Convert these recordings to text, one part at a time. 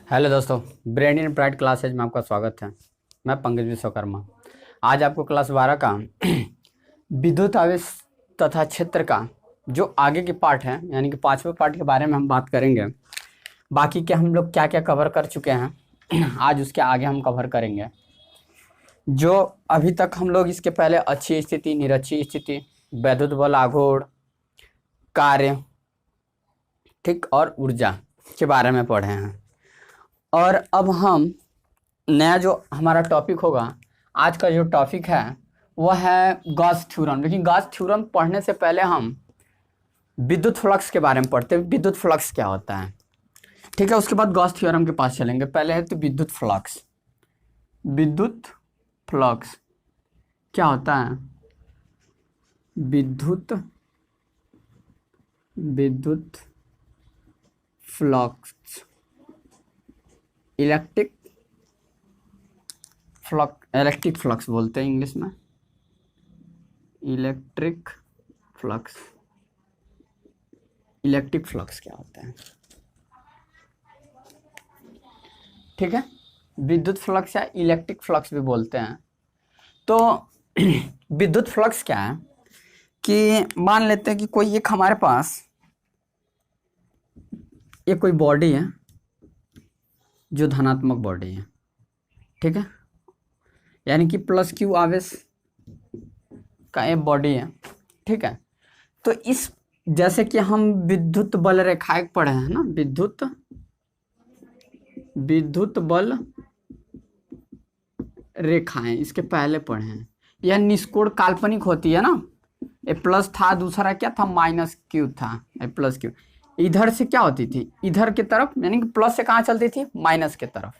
Hello दोस्तों, brain in bright classes में आपका स्वागत है। मैं पंकज विश्वकर्मा। आज आपको क्लास 12 का विद्युत आवेश तथा क्षेत्र का जो आगे के पार्ट है यानी कि 5वें पार्ट के बारे में हम बात करेंगे। बाकी के हम लोग क्या क्या कवर कर चुके हैं आज उसके आगे हम कवर करेंगे। जो अभी तक हम लोग इसके पहले अच्छी स्थिति, निरक्षी स्थिति, वैद्युत बल आघूर्ण, कार्य, ठीक, और ऊर्जा के बारे में पढ़े हैं। और अब हम नया जो हमारा टॉपिक होगा, आज का जो टॉपिक है वह है गॉस थ्योरम। लेकिन गॉस थ्योरम पढ़ने से पहले हम विद्युत फ्लक्स के बारे में पढ़ते हैं। विद्युत फ्लक्स क्या होता है, ठीक है। उसके बाद गॉस थ्योरम के पास चलेंगे। पहले है तो विद्युत फ्लक्स। विद्युत फ्लक्स क्या होता है? विद्युत फ्लक्स, इलेक्ट्रिक फ्लक्स बोलते हैं इंग्लिश में। इलेक्ट्रिक फ्लक्स क्या होता है, ठीक है। विद्युत फ्लक्स या इलेक्ट्रिक फ्लक्स भी बोलते हैं। तो विद्युत फ्लक्स क्या है कि मान लेते हैं कि कोई एक हमारे पास ये कोई बॉडी है जो धनात्मक बॉडी है, ठीक है, यानी कि प्लस क्यू आवेश का एक बॉडी है, ठीक है। तो इस जैसे कि हम विद्युत बल रेखाएं पढ़े हैं ना, विद्युत बल रेखाएं इसके पहले पढ़े हैं। यह निष्कोण काल्पनिक होती है ना। ए प्लस था, दूसरा क्या था, माइनस क्यू था, ए प्लस क्यू। इधर से क्या होती थी, इधर की तरफ, यानी कि प्लस से कहाँ चलती थी, माइनस के तरफ,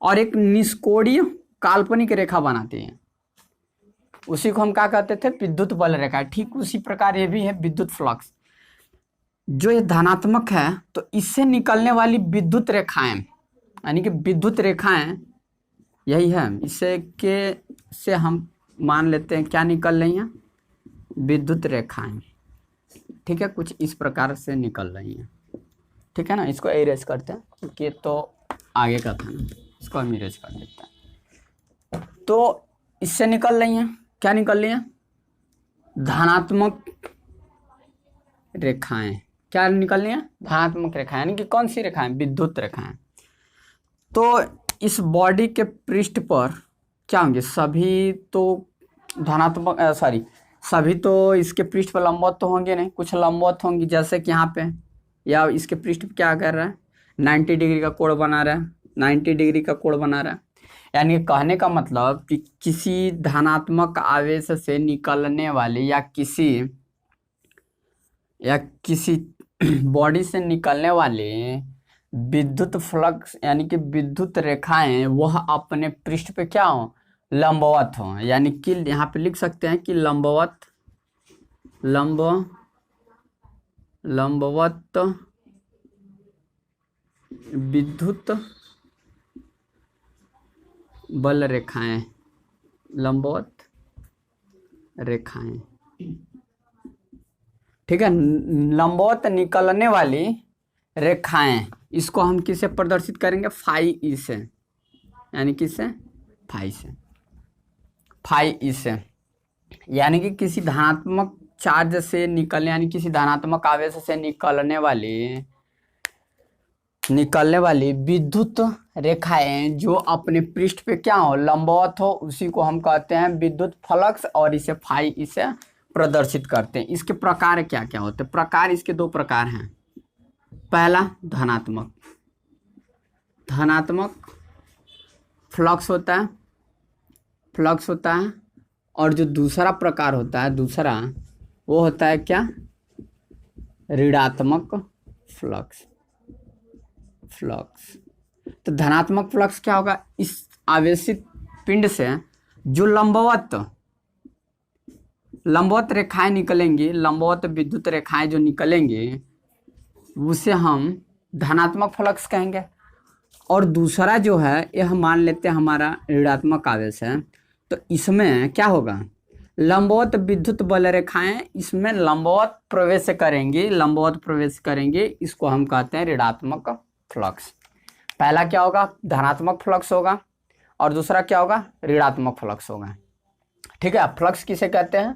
और एक निष्कोणीय काल्पनिक रेखा बनाती है। उसी को हम क्या कहते थे, विद्युत बल रेखा। ठीक उसी प्रकार ये भी है विद्युत फ्लक्स। जो ये धनात्मक है तो इससे निकलने वाली विद्युत रेखाएं, यानी कि विद्युत रेखाएं यही है। इससे के से हम मान लेते हैं क्या निकल रही हैं, विद्युत रेखाएं, ठीक है, कुछ इस प्रकार से निकल रही हैं, ठीक है ना। इसको इरेज करते हैं क्योंकि तो आगे का था ना, इसको हम इरेज कर देते हैं। तो इससे निकल रही हैं, क्या निकल रही हैं, धनात्मक रेखाएं। क्या निकल रही हैं, धनात्मक रेखाएं, यानी कि कौन सी रेखाएं, विद्युत रेखाएं। तो इस बॉडी के पृष्ठ पर क्या होंगे, सभी तो धनात्मक सभी तो इसके पृष्ठ पर लंबवत तो होंगे नहीं, कुछ लंबवत होंगी, जैसे कि यहाँ पे, या इसके पृष्ठ पे क्या कर रहा है, 90 डिग्री का कोण बना रहा है, 90 डिग्री का कोण बना रहा है। यानी कहने का मतलब कि किसी धनात्मक आवेश से निकलने वाले या किसी बॉडी से निकलने वाले विद्युत फ्लक्स, यानी कि विद्युत रेखाएं, वह अपने पृष्ठ पे क्या हो, लंबवत हो। यानी कि यहाँ पे लिख सकते हैं कि लंबवत विद्युत बल रेखाएं, लंबवत रेखाएं, ठीक है। लंबवत निकलने वाली रेखाएं, इसको हम किससे प्रदर्शित करेंगे, फाई ई से, यानी किससे, फाई से, यानी कि किसी धनात्मक चार्ज से निकलने, यानी किसी धनात्मक आवेश से निकलने वाली विद्युत रेखाएं जो अपने पृष्ठ पे क्या हो, लंबवत हो, उसी को हम कहते हैं विद्युत फ्लक्स, और इसे फाई इसे प्रदर्शित करते हैं। इसके प्रकार क्या क्या होते हैं, प्रकार इसके दो प्रकार हैं। पहला धनात्मक फ्लक्स होता है, और जो दूसरा प्रकार होता है, वो होता है क्या, ऋणात्मक फ्लक्स। तो धनात्मक फ्लक्स क्या होगा, इस आवेशित पिंड से जो लंबवत रेखाएं निकलेंगी, लंबवत विद्युत रेखाएं जो निकलेंगी, उसे हम धनात्मक फ्लक्स कहेंगे। और दूसरा जो है, यह मान लेते हैं हमारा ऋणात्मक आवेश है, तो इसमें क्या होगा, लंबवत विद्युत बल रेखाएं इसमें लंबवत प्रवेश करेंगे, इसको हम कहते हैं ऋणात्मक फ्लक्स। पहला क्या होगा, धनात्मक फ्लक्स होगा और दूसरा क्या होगा, ऋणात्मक फ्लक्स होगा। ठीक है, फ्लक्स किसे कहते हैं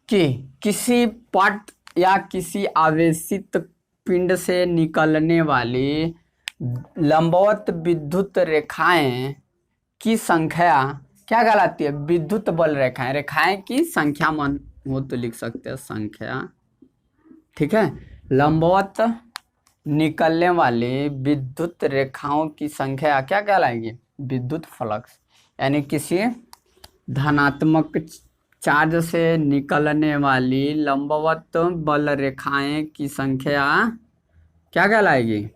कि किसी पट या किसी आवेशित पिंड से निकलने वाली लंबवत विद्युत रेखाएं की संख्या क्या कहलाती है, विद्युत बल रेखाएं, रेखाएं की संख्या मान हो तो लिख सकते हैं संख्या। ठीक है, लंबवत निकलने वाली विद्युत रेखाओं की संख्या क्या कहलाएगी, विद्युत फ्लक्स। यानी किसी धनात्मक चार्ज से निकलने वाली लंबवत बल रेखाएं की संख्या क्या कहलाएगी,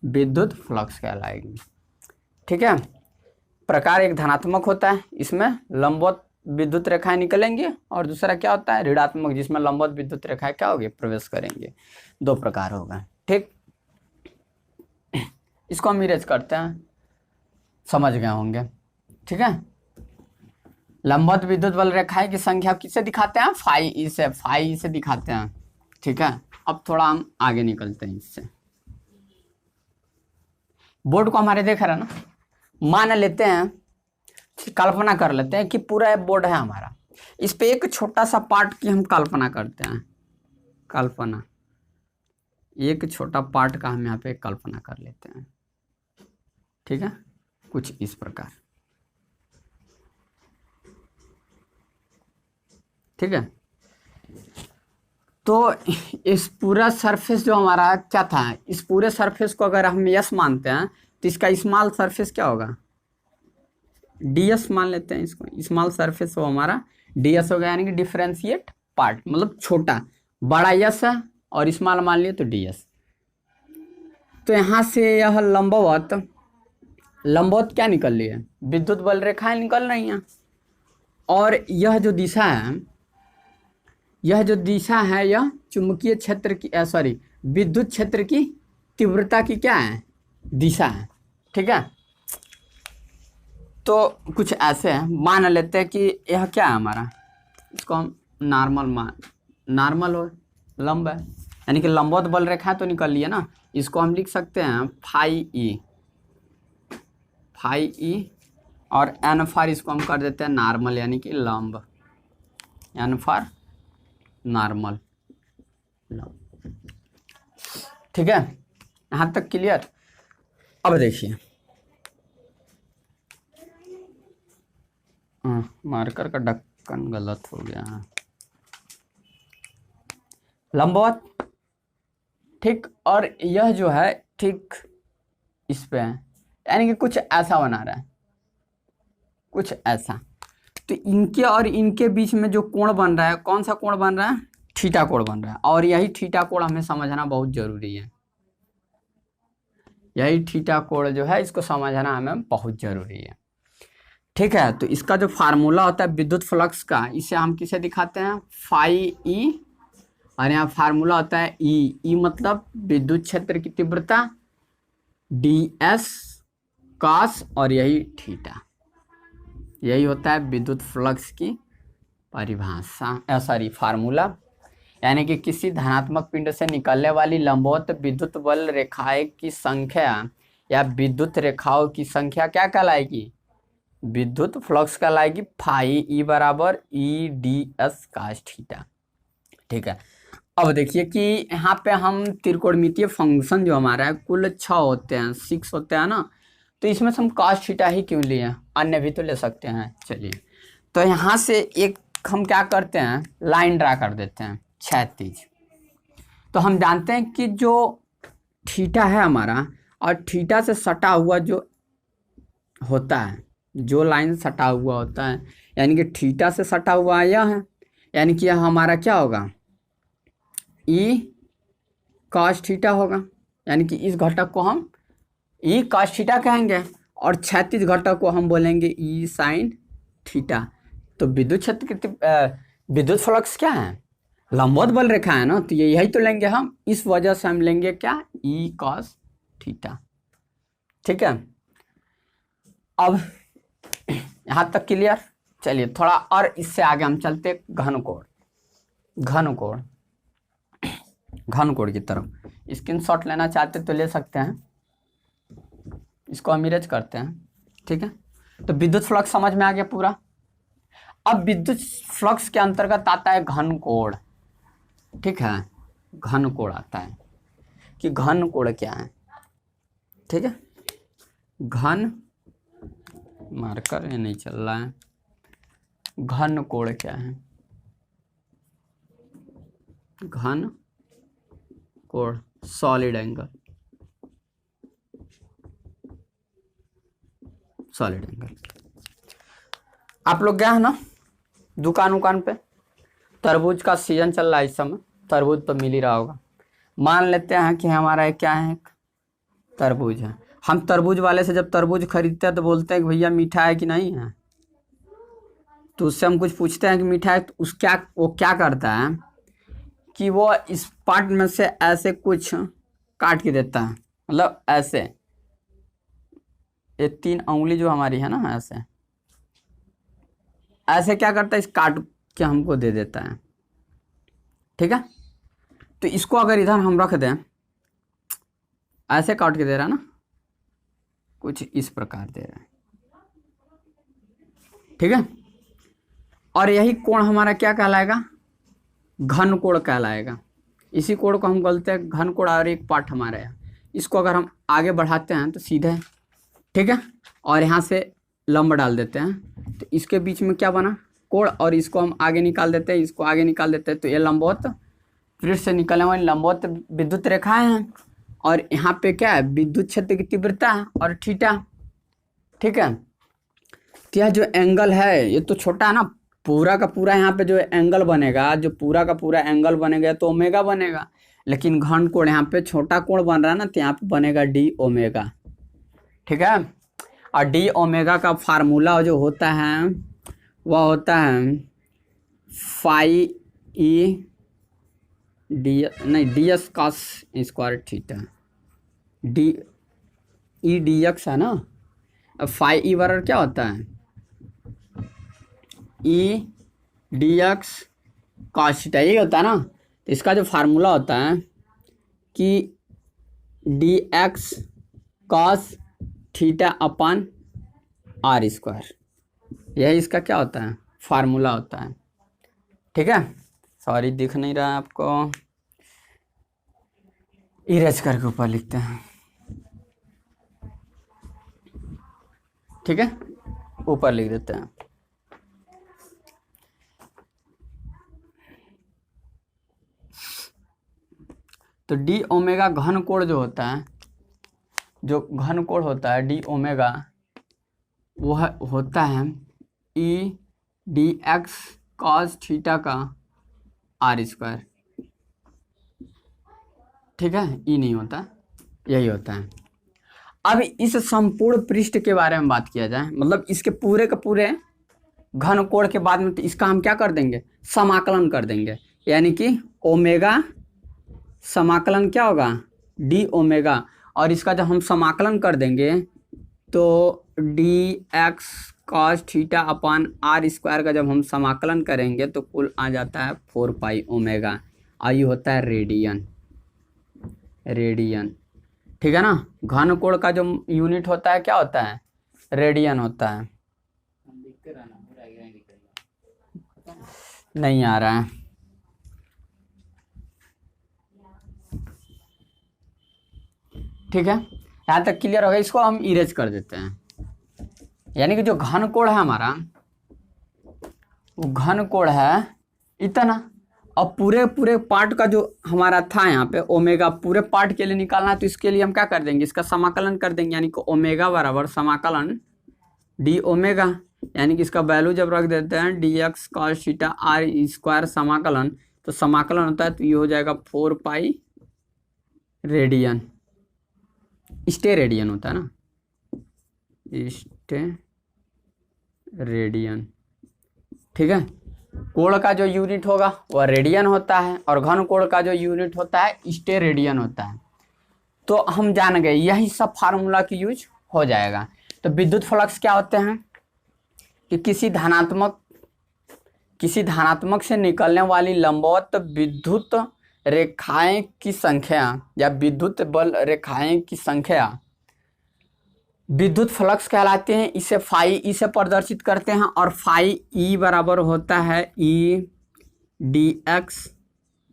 विद्युत फ्लक्स कहलाएगी। ठीक है, प्रकार एक धनात्मक होता है, इसमें लंबवत विद्युत रेखाएं निकलेंगी, और दूसरा क्या होता है, ऋणात्मक, जिसमें लंबवत विद्युत रेखाएं क्या होगी, प्रवेश करेंगे। दो प्रकार होगा। ठीक, इसको हम इरेज करते हैं, समझ गए होंगे। ठीक है, लंबवत विद्युत बल रेखाएं की संख्या किससे दिखाते हैं, फाई ई से, फाई ई से दिखाते हैं। ठीक है, अब थोड़ा हम आगे निकलते हैं इससे। बोर्ड को हमारे देख रहे हैं ना, मान लेते हैं, कल्पना कर लेते हैं कि पूरा बोर्ड है हमारा, इस पे एक छोटा सा पार्ट की हम कल्पना करते हैं, कल्पना एक छोटा पार्ट का हम यहाँ पे कल्पना कर लेते हैं। ठीक है, कुछ इस प्रकार। ठीक है, तो इस पूरा सरफेस जो हमारा क्या था, इस पूरे सरफेस को अगर हम यस मानते हैं तो इसका स्मॉल सरफेस क्या होगा, डीएस मान लेते हैं इसको, स्मॉल सरफेस हो हमारा डीएस हो गया, यानी कि डिफरेंशिएट पार्ट, मतलब छोटा, बड़ा यस है और स्मॉल मान लिए तो डीएस। तो यहाँ से यह लंबवत क्या निकल रही है, विद्युत बल रेखाएं निकल रही हैं, और यह जो दिशा है, यह चुंबकीय क्षेत्र की सॉरी विद्युत क्षेत्र की तीव्रता की क्या है, दिशा है। ठीक है, तो कुछ ऐसे है, मान लेते हैं कि यह क्या है हमारा, इसको हम नॉर्मल हो, लंब है, यानी कि लंबवत बल रेखा तो निकल लिया ना, इसको हम लिख सकते हैं फाई ई, और एन फॉर इसको हम कर देते हैं नॉर्मल, यानी कि लंब, एन फॉर नॉर्मल। ठीक है, यहाँ तक क्लियर। अब देखिए, मार्कर का ढक्कन गलत हो गया, लंबवत। ठीक, और यह जो है ठीक इस पे है, यानी कि कुछ ऐसा बना रहा है, कुछ ऐसा। तो इनके और इनके बीच में जो कोण बन रहा है, कौन सा कोण बन रहा है, थीटा कोण बन रहा है, और यही थीटा कोण हमें समझना बहुत जरूरी है, यही थीटा कोण जो है इसको समझना हमें बहुत जरूरी है। ठीक है, तो इसका जो फार्मूला होता है विद्युत फ्लक्स का, इसे हम किसे दिखाते हैं, फाई ई, और यहाँ फार्मूला होता है ई मतलब विद्युत क्षेत्र की तीव्रता, डी एस कॉस, और यही थीटा, यही होता है विद्युत फ्लक्स की परिभाषा, सॉरी फार्मूला। यानी कि किसी धनात्मक पिंड से निकलने वाली लंबवत विद्युत बल रेखाएं की संख्या या विद्युत रेखाओं की संख्या क्या कहलाएगी, विद्युत फ्लक्स कहलाएगी, फाई ई बराबर E D S cos theta. ठीक है, अब देखिए कि यहाँ पे हम त्रिकोणमितीय फंक्शन जो हमारा है कुल 6 होते हैं, 6 होते हैं ना, तो इसमें से हम कॉस थीटा ही क्यों लिए, अन्य भी तो ले सकते हैं। चलिए, तो यहाँ से एक हम क्या करते हैं, लाइन ड्रा कर देते हैं क्षैतिज। तो हम जानते हैं कि जो थीटा है हमारा, और थीटा से सटा हुआ जो होता है, जो लाइन सटा हुआ होता है, यानी कि थीटा से सटा हुआ यह है, यानी कि यह हमारा क्या होगा, ई कॉस थीटा होगा, यानी कि इस घटक को हम ई कॉस थीटा कहेंगे, और क्षैतिज घटक को हम बोलेंगे ई साइन थीटा। तो विद्युत क्षेत्र की विद्युत फ्लक्स क्या है, लंबवत बल रेखा है ना, तो यही तो लेंगे हम, इस वजह से हम लेंगे क्या, ई कॉस थीटा। ठीक है, अब यहाँ तक क्लियर। चलिए थोड़ा और इससे आगे हम चलते घन कोण की तरफ। स्क्रीनशॉट लेना चाहते तो ले सकते हैं। इसको हम इरेज करते हैं, ठीक है। तो विद्युत फ्लक्स समझ में आ गया पूरा। अब विद्युत फ्लक्स के अंतर्गत आता है घन कोण, ठीक है। घन कोण आता है कि घन कोण क्या है, ठीक है। घन मार्कर ये नहीं चल रहा है, घन कोण क्या है, घन कोण सॉलिड एंगल, सॉलिड एंगल। आप लोग गए हैं ना दुकान उकान पे, तरबूज का सीजन चल रहा है इस समय, तरबूज तो मिल ही रहा होगा। मान लेते हैं कि हमारा एक क्या है, तरबूज है। हम तरबूज वाले से जब तरबूज खरीदते हैं तो बोलते हैं कि भैया मीठा है कि नहीं है, तो उससे हम कुछ पूछते हैं कि मीठा है, तो वो क्या करता है कि वो इस पार्ट में से ऐसे कुछ काट के देता है, मतलब ऐसे, ये 3 उंगली जो हमारी है ना, ऐसे ऐसे क्या करता है, इस काट के हमको दे देता है, ठीक है। तो इसको अगर इधर हम रख दें, ऐसे काट के दे रहा है ना, कुछ इस प्रकार दे रहा है, ठीक है। और यही कोण हमारा क्या कहलाएगा, घन कोण कहलाएगा। इसी कोण को हम बोलते हैं घन कोण। और एक पार्ट हमारा है, इसको अगर हम आगे बढ़ाते हैं तो सीधे, ठीक है, और यहाँ से लंब डाल देते हैं, तो इसके बीच में क्या बना, कोण। और इसको हम आगे निकाल देते हैं, इसको आगे निकाल देते हैं, तो ये लंबवत फिर से निकलने वाली लंबवत विद्युत रेखाएं हैं। और यहाँ पे क्या है, विद्युत क्षेत्र की तीव्रता और थीटा, ठीक है। तो यह जो एंगल है ये तो छोटा है ना, पूरा का पूरा यहाँ पे जो एंगल बनेगा, जो पूरा का पूरा एंगल बनेगा तो ओमेगा बनेगा, लेकिन घन कोण यहाँ पे छोटा कोण बन रहा है ना, तो यहाँ पे बनेगा डी ओमेगा, ठीक है। और डी ओमेगा का फार्मूला जो होता है वह होता है फाई ई डी, नहीं D S cos square theta, D E d x है ना। अब फाई ई बराबर क्या होता है, E d x cos theta, यही होता है ना। तो इसका जो फार्मूला होता है कि D x cos theta upon R square, यही इसका क्या होता है, फार्मूला होता है, ठीक है। सॉरी दिख नहीं रहा है आपको, इरेज करके ऊपर लिखते हैं, ठीक है, ऊपर लिख देते हैं। तो डी ओमेगा घन कोण जो होता है, जो घन कोण होता है डी ओमेगा, वह होता है E d x cos theta का आर स्क्वायर, ठीक है। ई नहीं होता, यही होता है। अब इस संपूर्ण पृष्ठ के बारे में बात किया जाए, मतलब इसके पूरे के पूरे घन कोण के बाद में, तो इसका हम क्या कर देंगे, समाकलन कर देंगे, यानी कि ओमेगा समाकलन क्या होगा, डी ओमेगा। और इसका जब हम समाकलन कर देंगे तो D x cos theta upon R square का जब हम समाकलन करेंगे तो कुल आ जाता है 4 पाई ओमेगा, और ये होता है रेडियन, रेडियन, ठीक है ना। घन कोण का जो यूनिट होता है क्या होता है, रेडियन होता है। नहीं आ रहा है, ठीक है, यहाँ तक क्लियर हो गया। इसको हम इरेज कर देते हैं, यानी कि जो घन कोण है हमारा, वो घन कोण है इतना। अब पूरे पूरे पार्ट का जो हमारा था यहाँ पे ओमेगा, पूरे पार्ट के लिए निकालना है, तो इसके लिए हम क्या कर देंगे, इसका समाकलन कर देंगे, यानी कि ओमेगा बराबर समाकलन डी ओमेगा, यानी कि इसका वैल्यू जब रख देते हैं D x cos theta R square समाकलन, तो समाकलन होता है, तो ये हो जाएगा 4 पाई रेडियन, स्टे रेडियन होता है ना, स्टे रेडियन, ठीक है। कोण का जो यूनिट होगा वह रेडियन होता है, और घन कोण का जो यूनिट होता है स्टे रेडियन होता है। तो हम जान गए, यही सब फार्मूला की यूज हो जाएगा। तो विद्युत फ्लक्स क्या होते हैं कि किसी धनात्मक से निकलने वाली लंबवत विद्युत रेखाएं की संख्या या विद्युत बल रेखाएं की संख्या विद्युत फ्लक्स कहलाते हैं। इसे फाई ई से प्रदर्शित करते हैं और फाई ई बराबर होता है E d x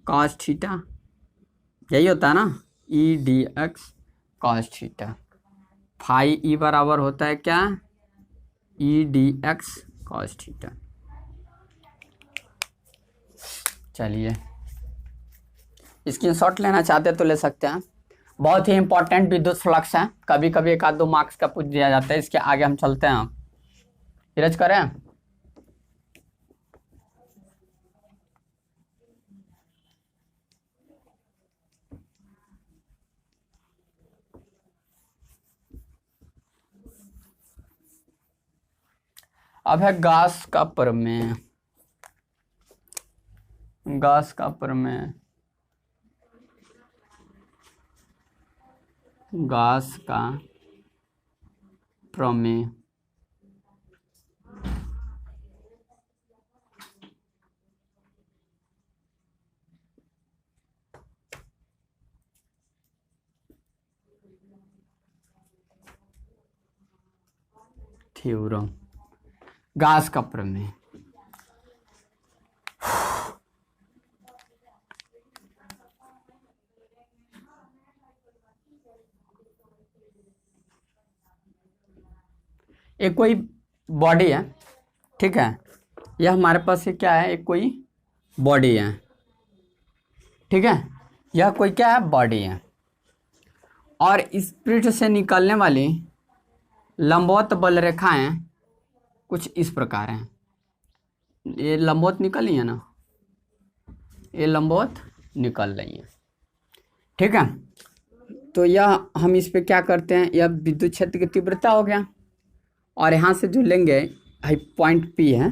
cos theta, यही होता है ना, E d x cos theta. Phi E बराबर होता है क्या, E d x cos theta. चलिए स्क्रीनशॉट लेना चाहते तो ले सकते हैं। बहुत ही इंपॉर्टेंट विद्युत फ्लक्स है, कभी कभी 1-2 मार्क्स का पूछ दिया जाता है। इसके आगे हम चलते हैं, धीरज करें। अब है गॉस का प्रमेय। गॉस का प्रमेय, गॉस का प्रमेय। थ्योरम, गॉस का प्रमेय। एक कोई बॉडी है, ठीक है, यह हमारे पास ये क्या है, एक कोई बॉडी है, ठीक है, यह कोई क्या है, बॉडी है। और इस पृष्ठ से निकलने वाली लंबवत बल रेखाएं कुछ इस प्रकार हैं। ये लंबवत निकली है ना, ये लंबवत निकल रही है, ठीक है। तो यह हम इस पे क्या करते हैं, यह विद्युत क्षेत्र की तीव्रता हो गया, और यहाँ से जो लेंगे पॉइंट पी है,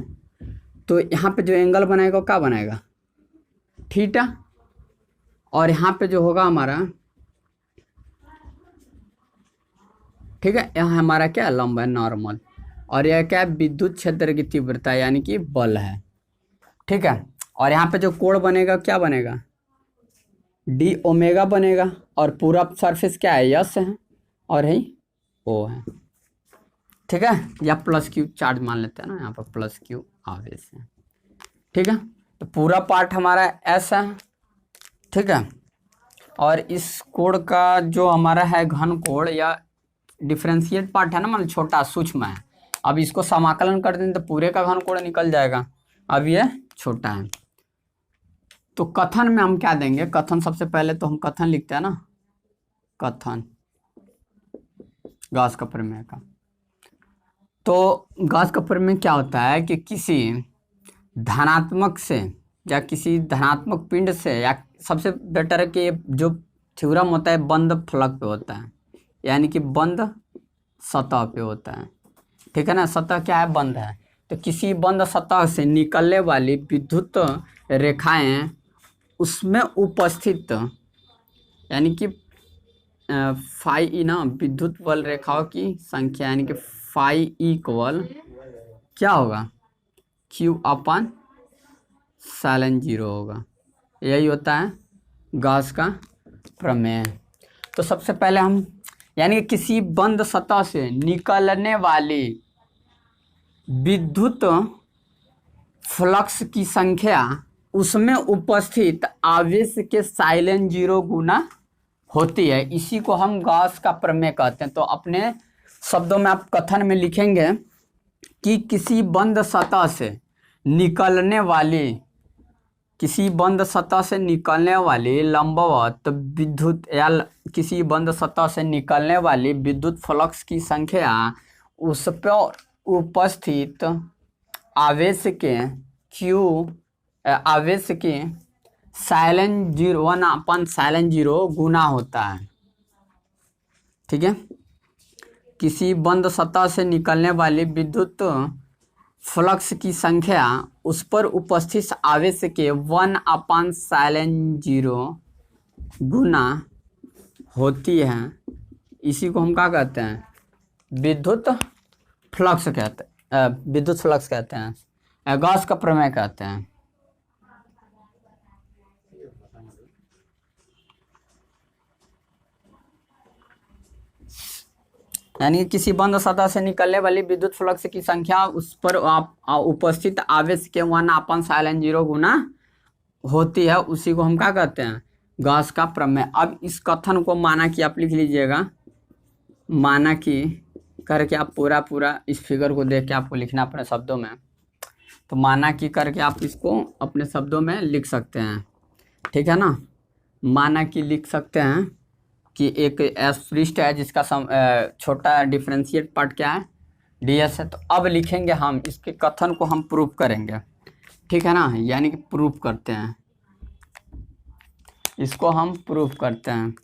तो यहाँ पे जो एंगल बनेगा वो क्या बनेगा, थीटा। और यहाँ पे जो होगा हमारा, ठीक है, यहाँ हमारा क्या लंब है, नॉर्मल। और यह क्या है, विद्युत क्षेत्र की तीव्रता यानी कि बल है, ठीक है। और यहाँ पे जो कोण बनेगा क्या बनेगा, डी ओमेगा बनेगा। और पूरा सरफेस क्या है, यस है, और यही ओ है, ठीक है। या प्लस क्यू चार्ज मान लेते हैं ना, यहाँ पर प्लस क्यू आवेश है, ठीक है। तो पूरा पार्ट हमारा एस है, ठीक है। और इस कोण का जो हमारा है घन कोण या डिफरेंशिएट पार्ट है ना, मतलब छोटा सूक्ष्म है। अब इसको समाकलन कर दें तो पूरे का घन कोण निकल जाएगा। अब ये छोटा है, तो कथन में हम क्या देंगे, कथन सबसे पहले तो हम कथन लिखते हैं ना, कथन गॉस का प्रमेय का। तो गॉस का प्रमेय क्या होता है कि किसी धनात्मक से या किसी धनात्मक पिंड से, या सबसे बेटर है कि जो थ्योरम होता है बंद फलक पे होता है, यानी कि बंद सतह पे होता है, ठीक है ना। सतह क्या है, बंद है। तो किसी बंद सतह से निकलने वाली विद्युत रेखाएं उसमें उपस्थित, यानी कि फाई ई ना, विद्युत बल रेखाओं की संख्या, यानी कि फाई इक्वल क्या होगा, क्यू अपन साइन 0 होगा। यही होता है गॉस का प्रमेय। तो सबसे पहले हम, यानी कि किसी बंद सतह से निकलने वाली विद्युत फ्लक्स की संख्या उसमें उपस्थित आवेश के साइन 0 गुना होती है। इसी को हम गॉस का प्रमेय कहते हैं। तो अपने शब्दों में आप कथन में लिखेंगे कि किसी बंद सतह से निकलने वाली, किसी बंद सतह से निकलने वाली लंबवत विद्युत, या किसी बंद सतह से निकलने वाली विद्युत फ्लक्स की संख्या उस पर उपस्थित आवेश के क्यू, आवेश के साइन 0 1/साइन 0 गुना होता है, ठीक है। किसी बंद सतह से निकलने वाली विद्युत फ्लक्स की संख्या उस पर उपस्थित आवेश के 1/साइन 0 गुना होती है। इसी को हम क्या कहते हैं, विद्युत फ्लक्स कहते हैं, विद्युत फ्लक्स कहते हैं, गॉस का प्रमेय कहते हैं। यानी किसी बंद सतह से निकलने वाली विद्युत फ्लक्स की संख्या उस पर उपस्थित आवेश के 1/ln0 गुना होती है, उसी को हम क्या कहते हैं, गॉस का प्रमेय। अब इस कथन को माना कि आप लिख लीजिएगा, माना कि करके आप पूरा इस फिगर को देख के आपको लिखना अपने शब्दों में। तो माना कि करके आप इसको अपने शब्दों में लिख सकते हैं, ठीक है ना। माना कि लिख सकते हैं कि एक एस पृष्ठ है जिसका छोटा डिफरेंशिएट पार्ट क्या है, ds है। तो अब लिखेंगे हम इसके कथन को, हम प्रूफ करेंगे, ठीक है ना, यानी कि प्रूफ करते हैं, इसको हम प्रूफ करते हैं।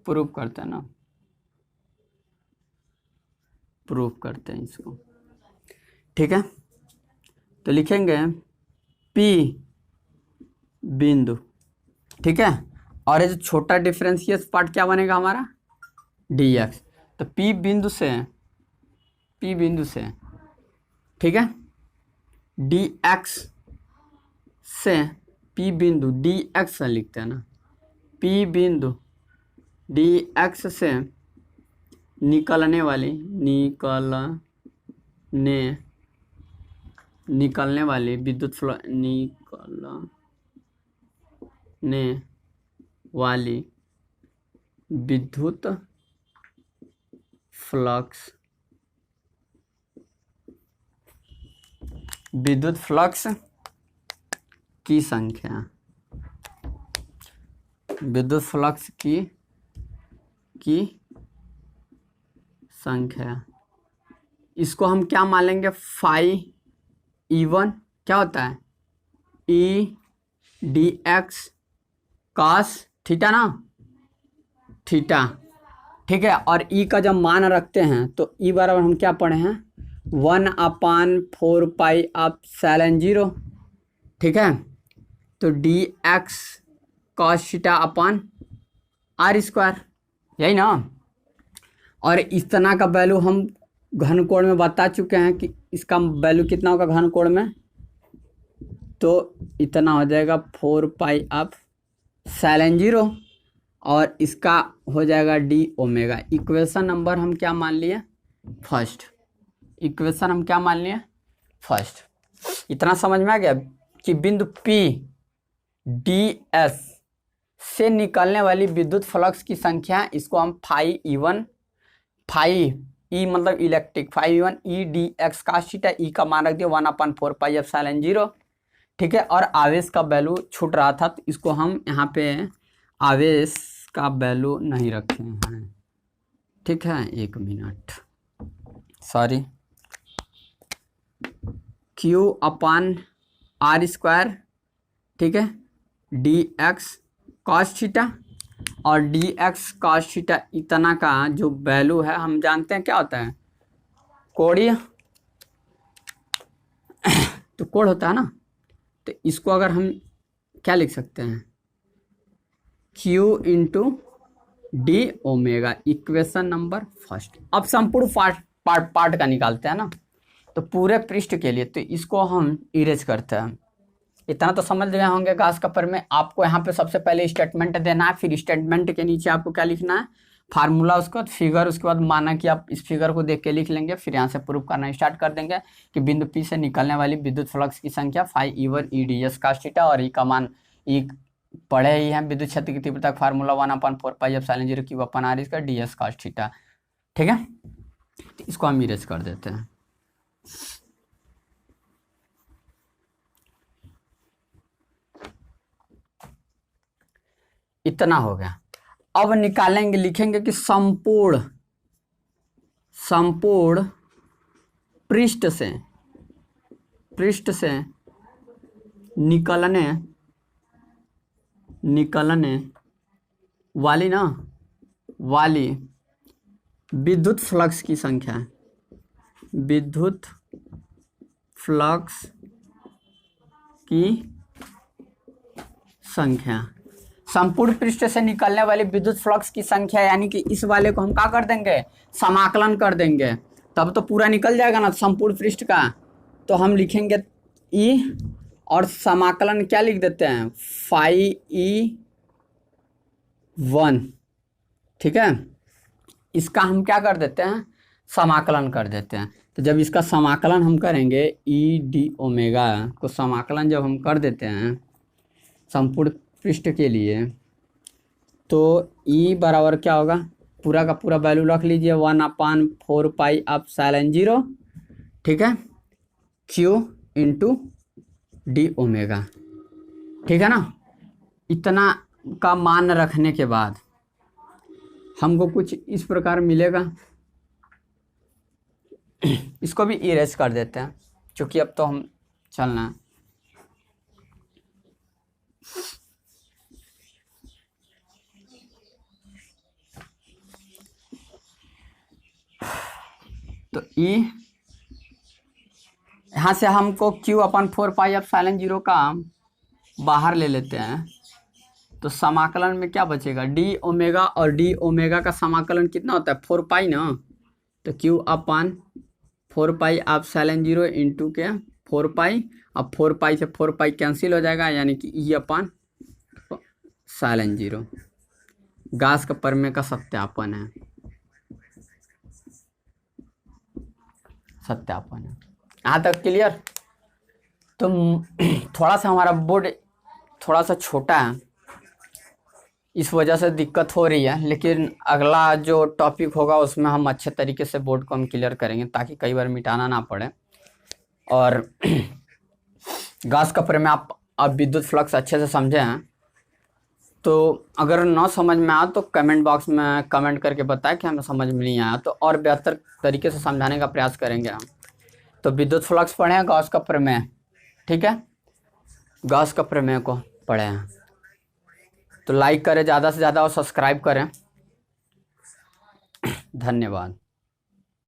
प्रूफ करते हैं ना, प्रूफ करते हैं इसको, ठीक है। तो लिखेंगे P बिंदु, ठीक है, और ये जो छोटा डिफरेंशियल पार्ट क्या बनेगा हमारा, dx। तो P बिंदु से, ठीक है, dx से, P बिंदु dx से लिखते हैं ना, P बिंदु dx से निकलने वाली निकलने वाली विद्युत विद्युत फ्लक्स की संख्या, विद्युत फ्लक्स की संख्या, इसको हम क्या मान लेंगे, फाई E1 क्या होता है, E dx cos थीटा ना, थीटा, ठीक है। और E का जब मान रखते हैं तो E बराबर हम क्या पढ़े हैं, 1/4πε0, ठीक है। तो dx cos थीटा अपन r², यही ना। और इस तरह का वैल्यू हम घन कोण में बता चुके हैं कि इसका वैल्यू कितना होगा घन कोण में, तो इतना हो जाएगा 4πε0, और इसका हो जाएगा d ω। इक्वेशन नंबर हम क्या मान लिए, फर्स्ट। इक्वेशन हम क्या मान लिए, फर्स्ट। इतना समझ में आ गया कि बिंदु P ds से निकलने वाली विद्युत फ्लक्स की संख्या, इसको हम फाई E1, फाई E मतलब electric, phi E1 E dx cos theta, E का मान रख दिया 1/4πε0, ठीक है। और आवेश का वैल्यू छूट रहा था, तो इसको हम यहाँ पे आवेश का वैल्यू नहीं रखे हैं, ठीक है। 1 मिनट, सॉरी, Q/r², ठीक है, dx cos थीटा, और dx cos थीटा इतना का जो वैल्यू है हम जानते हैं क्या होता है, कोणीय, तो कोण होता है ना। तो इसको अगर हम क्या लिख सकते हैं, Q × d⍵, equation number first. अब संपूर्ण पार्ट का निकालते हैं ना, तो पूरे पृष्ठ के लिए, तो इसको हम इरेज करते हैं। इतना तो समझ गए होंगे गॉस का प्रमेय। आपको यहाँ पे सबसे पहले स्टेटमेंट देना है, फिर स्टेटमेंट के नीचे आपको क्या लिखना है, फार्मूला, उसके बाद फिगर, उसके बाद माना कि आप इस फिगर को देख के लिख लेंगे। फिर यहाँ से प्रूफ करना स्टार्ट कर देंगे कि बिंदु P से निकलने वाली विद्युत फ्लक्स की संख्या phi E1 E ds cos theta, और E का मान E पढ़े ही हैं, विद्युत क्षेत्र की तीव्रता का formula 1/4πε0 Q/r² ds cos theta, ठीक है। तो इसको हम इरेज कर देते हैं। इतना हो गया। अब निकालेंगे, लिखेंगे कि संपूर्ण पृष्ठ से निकलने वाली विद्युत फ्लक्स की संख्या, विद्युत फ्लक्स की संख्या, संपूर्ण पृष्ठ से निकलने वाली विद्युत फ्लक्स की संख्या, यानी कि इस वाले को हम क्या कर देंगे, समाकलन कर देंगे, तब तो पूरा निकल जाएगा ना संपूर्ण पृष्ठ का। तो हम लिखेंगे E, और समाकलन क्या लिख देते हैं, फाई E 1, ठीक है। इसका हम क्या कर देते हैं, समाकलन कर देते हैं। तो जब इसका समाकलन हम करेंगे ई डी ओमेगा को समाकलन जब हम कर देते हैं संपूर्ण पृष्ठ के लिए, तो ई बराबर क्या होगा, पूरा का पूरा वैल्यू रख लीजिए 1/4 पाई एप्सिलॉन 0, ठीक है, क्यू इंटू डी ओमेगा, ठीक है ना। इतना का मान रखने के बाद हमको कुछ इस प्रकार मिलेगा। इसको भी इरेज कर देते हैं क्योंकि अब तो हम चलना है। तो ई यहाँ से हमको Q/4 पाई एप्सिलॉन 0 का बाहर ले लेते हैं, तो समाकलन में क्या बचेगा, डी ओमेगा, और डी ओमेगा का समाकलन कितना होता है 4 पाई ना, तो Q/4 पाई एप्सिलॉन 0 इंटू के 4 पाई, अब 4 पाई से 4 पाई कैंसिल हो जाएगा, यानी कि E/एप्सिलॉन 0। गाउस का प्रमेय का सत्यापन है, सत्यापन है। यहाँ तक क्लियर। तो थोड़ा सा हमारा बोर्ड थोड़ा सा छोटा है, इस वजह से दिक्कत हो रही है, लेकिन अगला जो टॉपिक होगा उसमें हम अच्छे तरीके से बोर्ड को हम क्लियर करेंगे ताकि कई बार मिटाना ना पड़े। और गाउस का प्रमेय आप विद्युत फ्लक्स अच्छे से समझे हैं, तो अगर ना समझ में आया तो कमेंट बॉक्स में कमेंट करके बताएं कि हमें समझ में नहीं आया, तो और बेहतर तरीके से समझाने का प्रयास करेंगे हम। तो विद्युत फ्लक्स पढ़े हैं, गाउस का प्रमेय, ठीक है, गाउस का प्रमेय को पढ़े हैं। तो लाइक करें ज़्यादा से ज़्यादा और सब्सक्राइब करें। धन्यवाद।